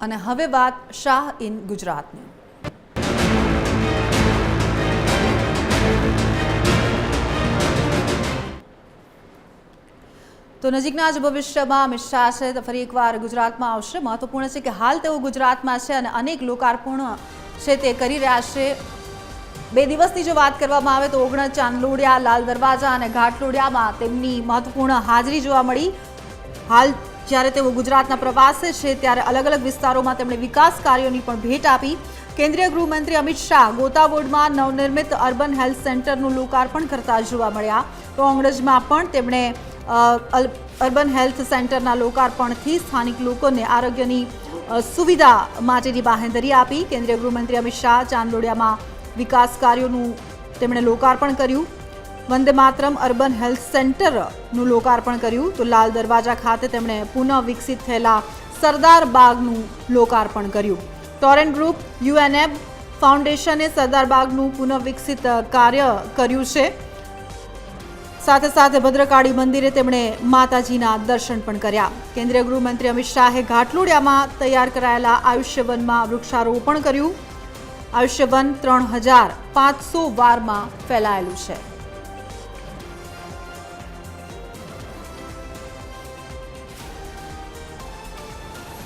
અને હવે વાત શાહ ઇન ગુજરાતની। તો નજીકના જ ભવિષ્યમાં અમિત શાહ છે તો ફરી એકવાર ગુજરાતમાં આવશે। મહત્વપૂર્ણ છે કે હાલ તેઓ ગુજરાતમાં છે અને અનેક લોકાર્પણ છે તે કરી રહ્યા છે। 2 દિવસની જો વાત કરવામાં આવે તો ઓગણ, ચાંદલોડિયા, લાલ દરવાજા અને ઘાટલોડિયામાં તેમની મહત્વપૂર્ણ હાજરી જોવા મળી। હાલ જ્યારે તેઓ ગુજરાતના પ્રવાસે છે ત્યારે અલગ અલગ વિસ્તારોમાં તેમણે વિકાસ કાર્યોની પણ ભેટ આપી। કેન્દ્રીય ગૃહમંત્રી અમિત શાહ ગોતાબોર્ડમાં નવનિર્મિત અર્બન હેલ્થ સેન્ટરનું લોકાર્પણ કરતા જોવા મળ્યા। તો અંગ્રેજમાં પણ તેમણે અર્બન હેલ્થ સેન્ટરના લોકાર્પણથી સ્થાનિક લોકોને આરોગ્યની સુવિધા માટેની બાંહેધરી આપી। કેન્દ્રીય ગૃહમંત્રી અમિત શાહ ચાંદલોડિયામાં વિકાસ કાર્યોનું તેમણે લોકાર્પણ કર્યું। વંદે માતરમ અર્બન હેલ્થ સેન્ટરનું લોકાર્પણ કર્યું। તો લાલ દરવાજા ખાતે તેમણે પુનઃ વિકસિત થયેલા સરદાર બાગનું લોકાર્પણ કર્યું। ટોરેન્ટ ગ્રુપ યુએનએબ ફાઉન્ડેશને સરદાર બાગનું પુનઃ વિકસિત કાર્ય કર્યું છે। સાથે સાથે ભદ્રકાળી મંદિરે તેમણે માતાજીના દર્શન પણ કર્યા। કેન્દ્રીય ગૃહમંત્રી અમિત શાહે ઘાટલોડિયામાં તૈયાર કરાયેલા આયુષ્યવનમાં વૃક્ષારોપણ કર્યું। આયુષ્યવન 3500 વારમાં ફેલાયેલું છે।